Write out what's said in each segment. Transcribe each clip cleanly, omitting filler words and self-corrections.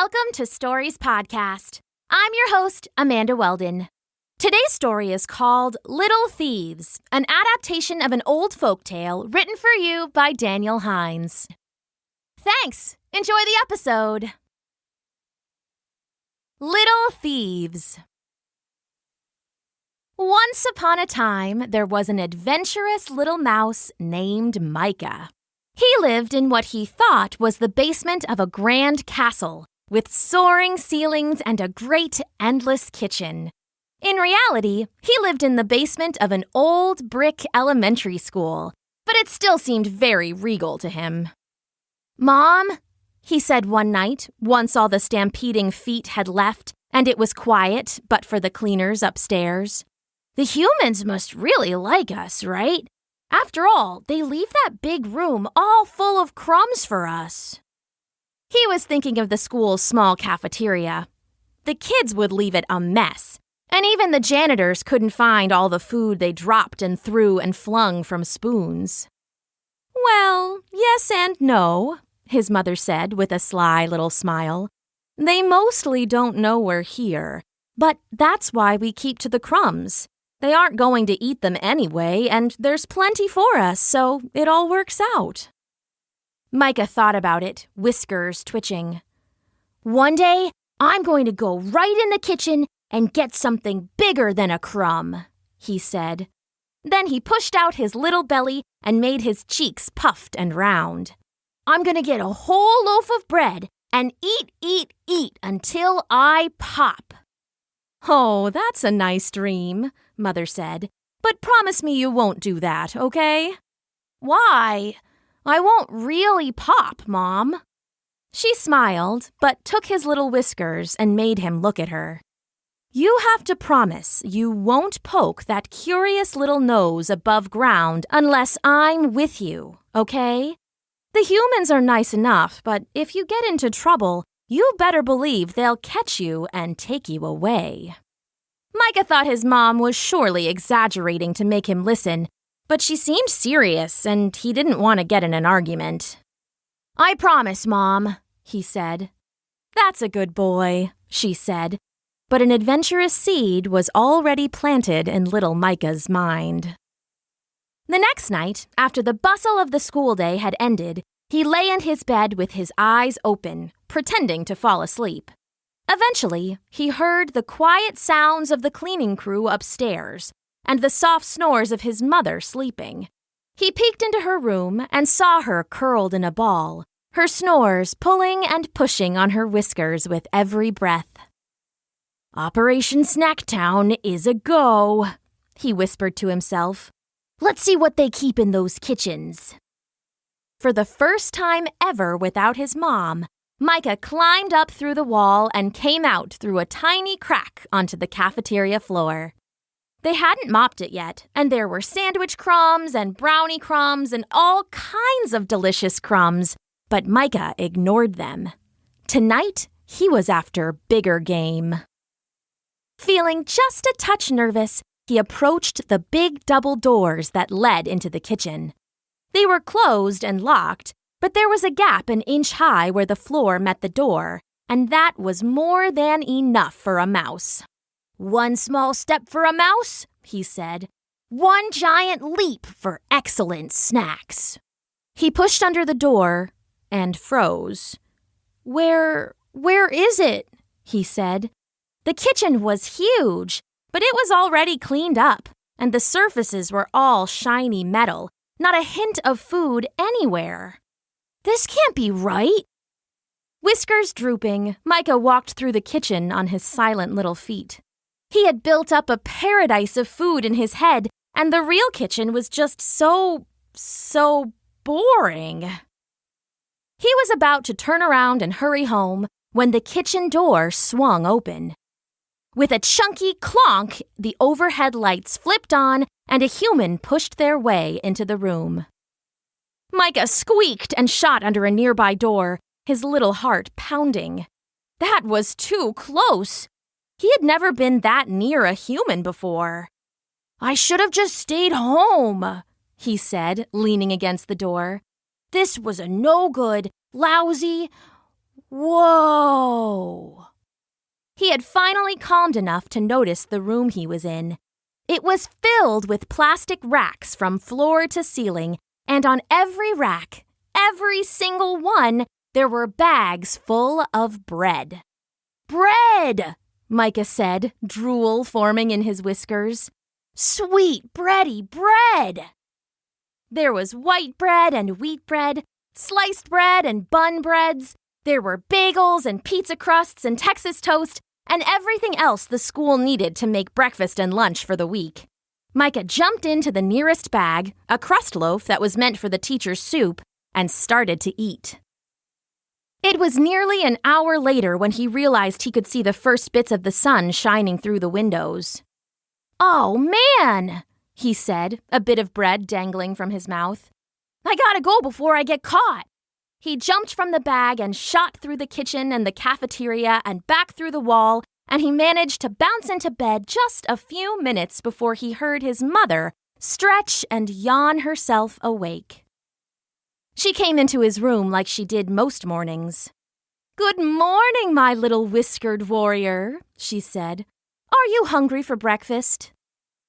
Welcome to Stories Podcast. I'm your host, Amanda Weldin. Today's story is called Little Thieves, an adaptation of an old folktale written for you by Daniel Hinds. Thanks. Enjoy the episode. Little Thieves. Once upon a time, there was an adventurous little mouse named Micah. He lived in what he thought was the basement of a grand castle, with soaring ceilings and a great, endless kitchen. In reality, he lived in the basement of an old brick elementary school, but it still seemed very regal to him. "Mom," he said one night, once all the stampeding feet had left and it was quiet but for the cleaners upstairs. "The humans must really like us, right? After all, they leave that big room all full of crumbs for us." He was thinking of the school's small cafeteria. The kids would leave it a mess, and even the janitors couldn't find all the food they dropped and threw and flung from spoons. "Well, yes and no," his mother said with a sly little smile. "They mostly don't know we're here, but that's why we keep to the crumbs. They aren't going to eat them anyway, and there's plenty for us, so it all works out." Micah thought about it, whiskers twitching. "One day, I'm going to go right in the kitchen and get something bigger than a crumb," he said. Then he pushed out his little belly and made his cheeks puffed and round. "I'm going to get a whole loaf of bread and eat until I pop." "Oh, that's a nice dream," Mother said. "But promise me you won't do that, okay?" "Why? I won't really pop, Mom." She smiled, but took his little whiskers and made him look at her. "You have to promise you won't poke that curious little nose above ground unless I'm with you, okay? The humans are nice enough, but if you get into trouble, you better believe they'll catch you and take you away." Micah thought his mom was surely exaggerating to make him listen, but she seemed serious, and he didn't want to get in an argument. "I promise, Mom," he said. "That's a good boy," she said, but an adventurous seed was already planted in little Micah's mind. The next night, after the bustle of the school day had ended, he lay in his bed with his eyes open, pretending to fall asleep. Eventually, he heard the quiet sounds of the cleaning crew upstairs and the soft snores of his mother sleeping. He peeked into her room and saw her curled in a ball, her snores pulling and pushing on her whiskers with every breath. "Operation Snacktown is a go," he whispered to himself. "Let's see what they keep in those kitchens." For the first time ever without his mom, Micah climbed up through the wall and came out through a tiny crack onto the cafeteria floor. They hadn't mopped it yet, and there were sandwich crumbs and brownie crumbs and all kinds of delicious crumbs, but Micah ignored them. Tonight, he was after bigger game. Feeling just a touch nervous, he approached the big double doors that led into the kitchen. They were closed and locked, but there was a gap an inch high where the floor met the door, and that was more than enough for a mouse. "One small step for a mouse," he said. "One giant leap for excellent snacks." He pushed under the door and froze. Where is it?" he said. The kitchen was huge, but it was already cleaned up, and the surfaces were all shiny metal, not a hint of food anywhere. "This can't be right." Whiskers drooping, Micah walked through the kitchen on his silent little feet. He had built up a paradise of food in his head, and the real kitchen was just so boring. He was about to turn around and hurry home when the kitchen door swung open. With a chunky clonk, the overhead lights flipped on, and a human pushed their way into the room. Micah squeaked and shot under a nearby door, his little heart pounding. That was too close. He had never been that near a human before. "I should have just stayed home," he said, leaning against the door. "This was a no-good, lousy... Whoa! He had finally calmed enough to notice the room he was in. It was filled with plastic racks from floor to ceiling, and on every rack, every single one, there were bags full of bread. Bread! Micah said, drool forming in his whiskers. Sweet, bready bread! There was white bread and wheat bread, sliced bread and bun breads. There were bagels and pizza crusts and Texas toast, and everything else the school needed to make breakfast and lunch for the week. Micah jumped into the nearest bag, a crust loaf that was meant for the teacher's soup, and started to eat. It was nearly an hour later when he realized he could see the first bits of the sun shining through the windows. "Oh, man!" he said, a bit of bread dangling from his mouth. "I gotta go before I get caught." He jumped from the bag and shot through the kitchen and the cafeteria and back through the wall, and he managed to bounce into bed just a few minutes before he heard his mother stretch and yawn herself awake. She came into his room like she did most mornings. "Good morning, my little whiskered warrior," she said. "Are you hungry for breakfast?"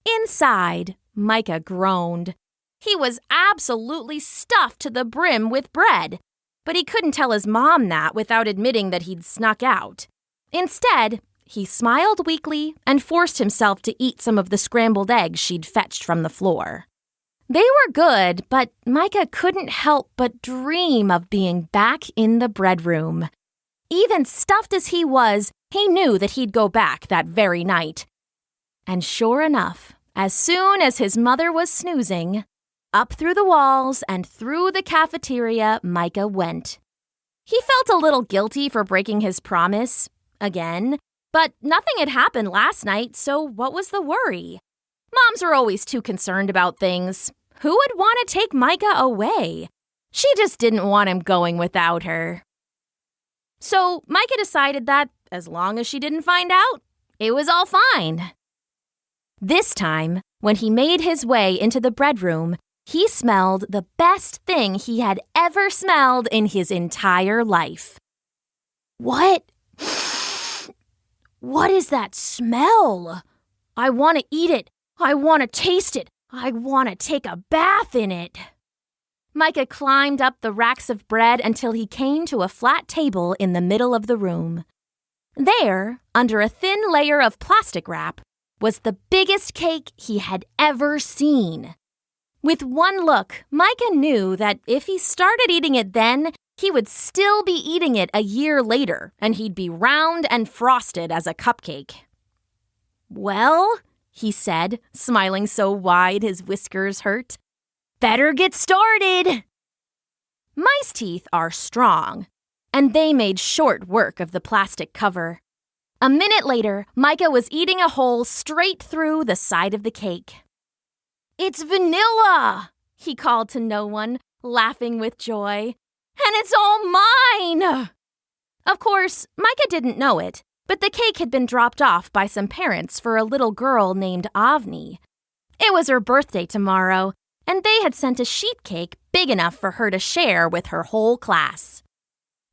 Inside, Micah groaned. He was absolutely stuffed to the brim with bread, but he couldn't tell his mom that without admitting that he'd snuck out. Instead, he smiled weakly and forced himself to eat some of the scrambled eggs she'd fetched from the floor. They were good, but Micah couldn't help but dream of being back in the bread room. Even stuffed as he was, he knew that he'd go back that very night. And sure enough, as soon as his mother was snoozing, up through the walls and through the cafeteria Micah went. He felt a little guilty for breaking his promise, again, but nothing had happened last night, so what was the worry? Moms are always too concerned about things. Who would want to take Micah away? She just didn't want him going without her. So Micah decided that, as long as she didn't find out, it was all fine. This time, when he made his way into the bread room, he smelled the best thing he had ever smelled in his entire life. What? What is that smell? I want to eat it. I want to taste it. I want to take a bath in it. Micah climbed up the racks of bread until he came to a flat table in the middle of the room. There, under a thin layer of plastic wrap, was the biggest cake he had ever seen. With one look, Micah knew that if he started eating it then, he would still be eating it a year later, and he'd be round and frosted as a cupcake. "Well," he said, smiling so wide his whiskers hurt, "better get started." Mice teeth are strong, and they made short work of the plastic cover. A minute later, Micah was eating a hole straight through the side of the cake. "It's vanilla," he called to no one, laughing with joy. "And it's all mine!" Of course, Micah didn't know it, but the cake had been dropped off by some parents for a little girl named Avni. It was her birthday tomorrow, and they had sent a sheet cake big enough for her to share with her whole class.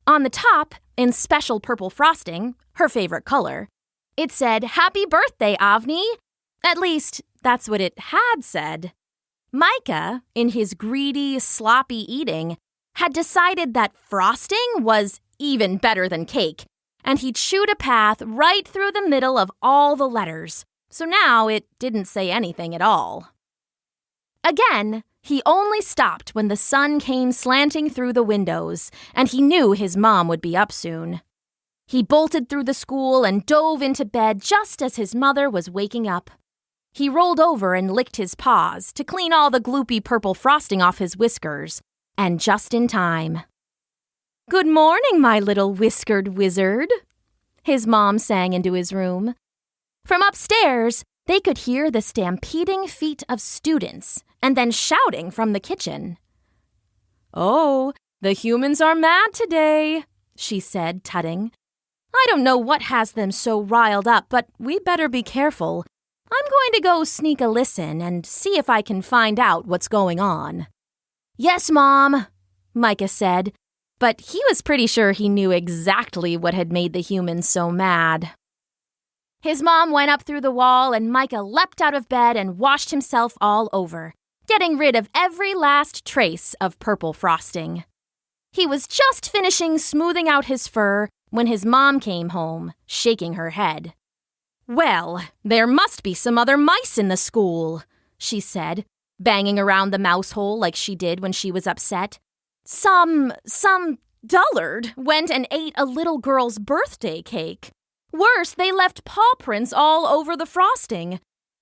On the top, in special purple frosting, her favorite color, it said, "Happy birthday, Avni." At least, that's what it had said. Micah, in his greedy, sloppy eating, had decided that frosting was even better than cake, and he chewed a path right through the middle of all the letters, so now it didn't say anything at all. Again, he only stopped when the sun came slanting through the windows, and he knew his mom would be up soon. He bolted through the school and dove into bed just as his mother was waking up. He rolled over and licked his paws to clean all the gloopy purple frosting off his whiskers, and just in time. "Good morning, my little whiskered wizard," his mom sang into his room. From upstairs, they could hear the stampeding feet of students and then shouting from the kitchen. "Oh, the humans are mad today," she said, tutting. "I don't know what has them so riled up, but we better be careful. I'm going to go sneak a listen and see if I can find out what's going on." "Yes, Mom," Micah said, But he was pretty sure he knew exactly what had made the humans so mad. His mom went up through the wall and Micah leapt out of bed and washed himself all over, getting rid of every last trace of purple frosting. He was just finishing smoothing out his fur when his mom came home, shaking her head. "Well, there must be some other mice in the school," she said, banging around the mouse hole like she did when she was upset. Some dullard went and ate a little girl's birthday cake. Worse, they left paw prints all over the frosting.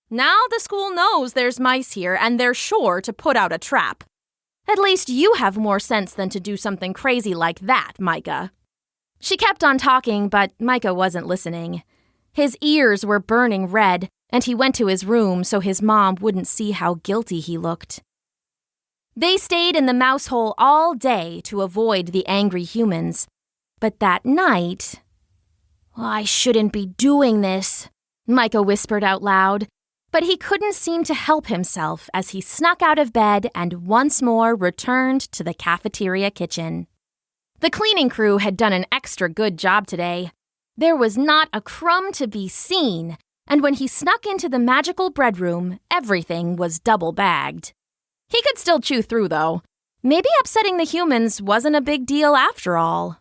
Now the school knows there's mice here, and they're sure to put out a trap. At least you have more sense than to do something crazy like that, Micah. She kept on talking, but Micah wasn't listening. His ears were burning red, and he went to his room so his mom wouldn't see how guilty he looked. They stayed in the mouse hole all day to avoid the angry humans. But that night... "I shouldn't be doing this," Micah whispered out loud, but he couldn't seem to help himself as he snuck out of bed and once more returned to the cafeteria kitchen. The cleaning crew had done an extra good job today. There was not a crumb to be seen, and when he snuck into the magical bread room, everything was double-bagged. He could still chew through, though. Maybe upsetting the humans wasn't a big deal after all.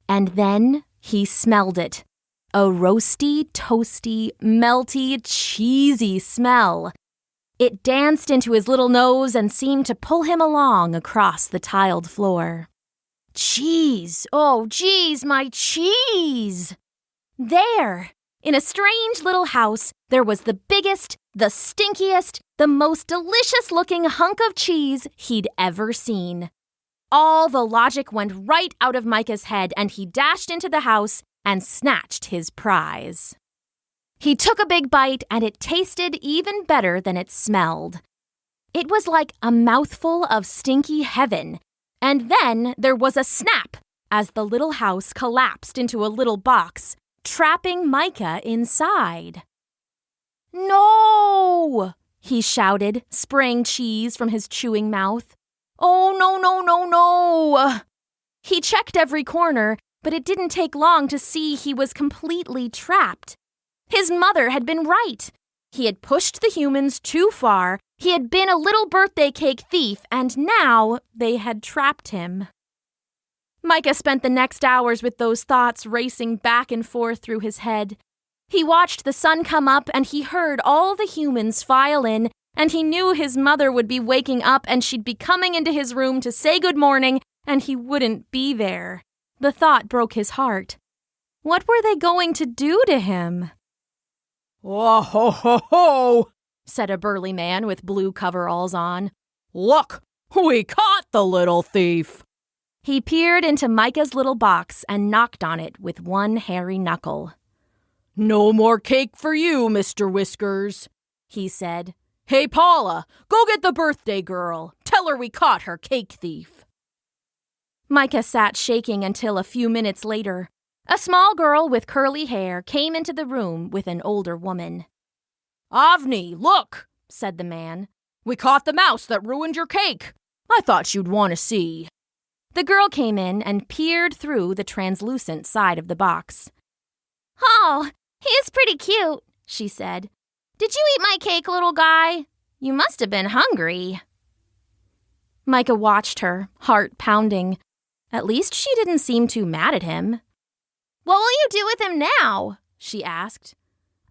And then he smelled it. A roasty, toasty, melty, cheesy smell. It danced into his little nose and seemed to pull him along across the tiled floor. Cheese! Oh, geez, my cheese! There, in a strange little house, there was the biggest, the stinkiest, the most delicious-looking hunk of cheese he'd ever seen. All the logic went right out of Micah's head, and he dashed into the house and snatched his prize. He took a big bite, and it tasted even better than it smelled. It was like a mouthful of stinky heaven. And then there was a snap as the little house collapsed into a little box, trapping Micah inside. "No!" he shouted, spraying cheese from his chewing mouth. "Oh, no, no, no, no!" He checked every corner, but it didn't take long to see he was completely trapped. His mother had been right. He had pushed the humans too far. He had been a little birthday cake thief, and now they had trapped him. Micah spent the next hours with those thoughts racing back and forth through his head. He watched the sun come up, and he heard all the humans file in, and he knew his mother would be waking up, and she'd be coming into his room to say good morning, and he wouldn't be there. The thought broke his heart. What were they going to do to him? "Oh, ho, ho, ho!" said a burly man with blue coveralls on. "Look, we caught the little thief!" He peered into Micah's little box and knocked on it with one hairy knuckle. "No more cake for you, Mr. Whiskers," he said. "Hey, Paula, go get the birthday girl. Tell her we caught her cake thief." Micah sat shaking until a few minutes later. A small girl with curly hair came into the room with an older woman. "Avni, look," said the man. "We caught the mouse that ruined your cake. I thought you'd want to see." The girl came in and peered through the translucent side of the box. "Oh, he's pretty cute," she said. "Did you eat my cake, little guy? You must have been hungry." Micah watched her, heart pounding. At least she didn't seem too mad at him. "What will you do with him now?" she asked.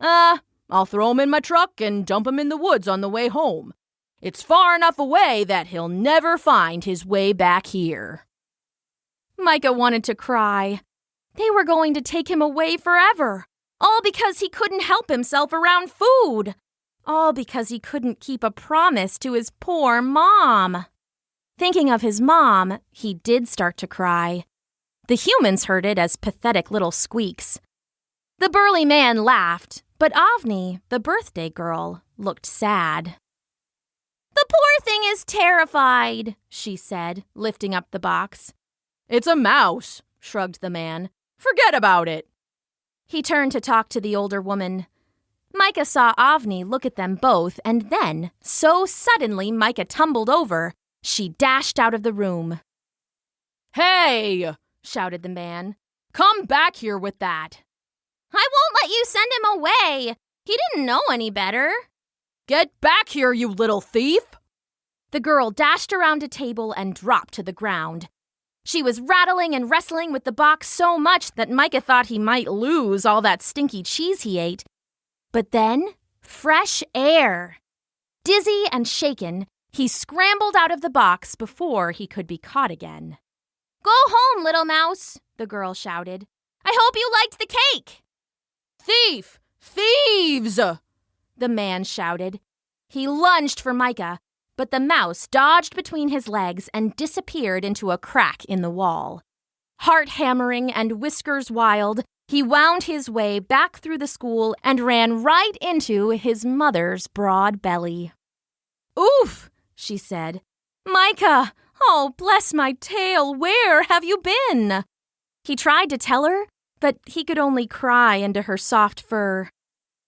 I'll throw him in my truck and dump him in the woods on the way home. It's far enough away that he'll never find his way back here." Micah wanted to cry. They were going to take him away forever. All because he couldn't help himself around food. All because he couldn't keep a promise to his poor mom. Thinking of his mom, he did start to cry. The humans heard it as pathetic little squeaks. The burly man laughed, but Avni, the birthday girl, looked sad. "The poor thing is terrified," she said, lifting up the box. "It's a mouse," shrugged the man. "Forget about it." He turned to talk to the older woman. Micah saw Avni look at them both, and then, so suddenly Micah tumbled over, she dashed out of the room. "Hey!" shouted the man. "Come back here with that." "I won't let you send him away. He didn't know any better." "Get back here, you little thief!" The girl dashed around a table and dropped to the ground. She was rattling and wrestling with the box so much that Micah thought he might lose all that stinky cheese he ate. But then, fresh air. Dizzy and shaken, he scrambled out of the box before he could be caught again. "Go home, little mouse," the girl shouted. "I hope you liked the cake." "Thief! Thieves!" the man shouted. He lunged for Micah, but the mouse dodged between his legs and disappeared into a crack in the wall. Heart hammering and whiskers wild, he wound his way back through the school and ran right into his mother's broad belly. "Oof," she said. "Micah, oh, bless my tail, where have you been?" He tried to tell her, but he could only cry into her soft fur.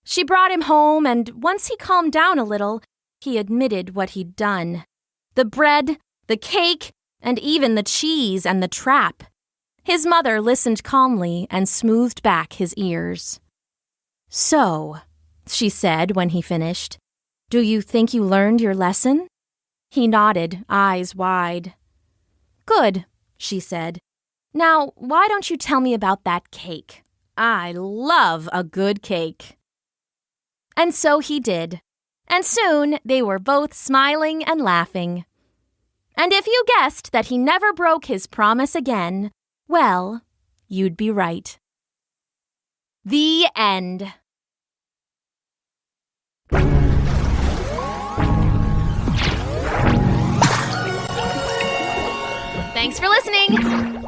She brought him home, and once he calmed down a little, he admitted what he'd done. The bread, the cake, and even the cheese and the trap. His mother listened calmly and smoothed back his ears. "So," she said when he finished, "do you think you learned your lesson?" He nodded, eyes wide. "Good," she said. "Now, why don't you tell me about that cake? I love a good cake." And so he did. And soon they were both smiling and laughing. And if you guessed that he never broke his promise again, well, you'd be right. The end. Thanks for listening.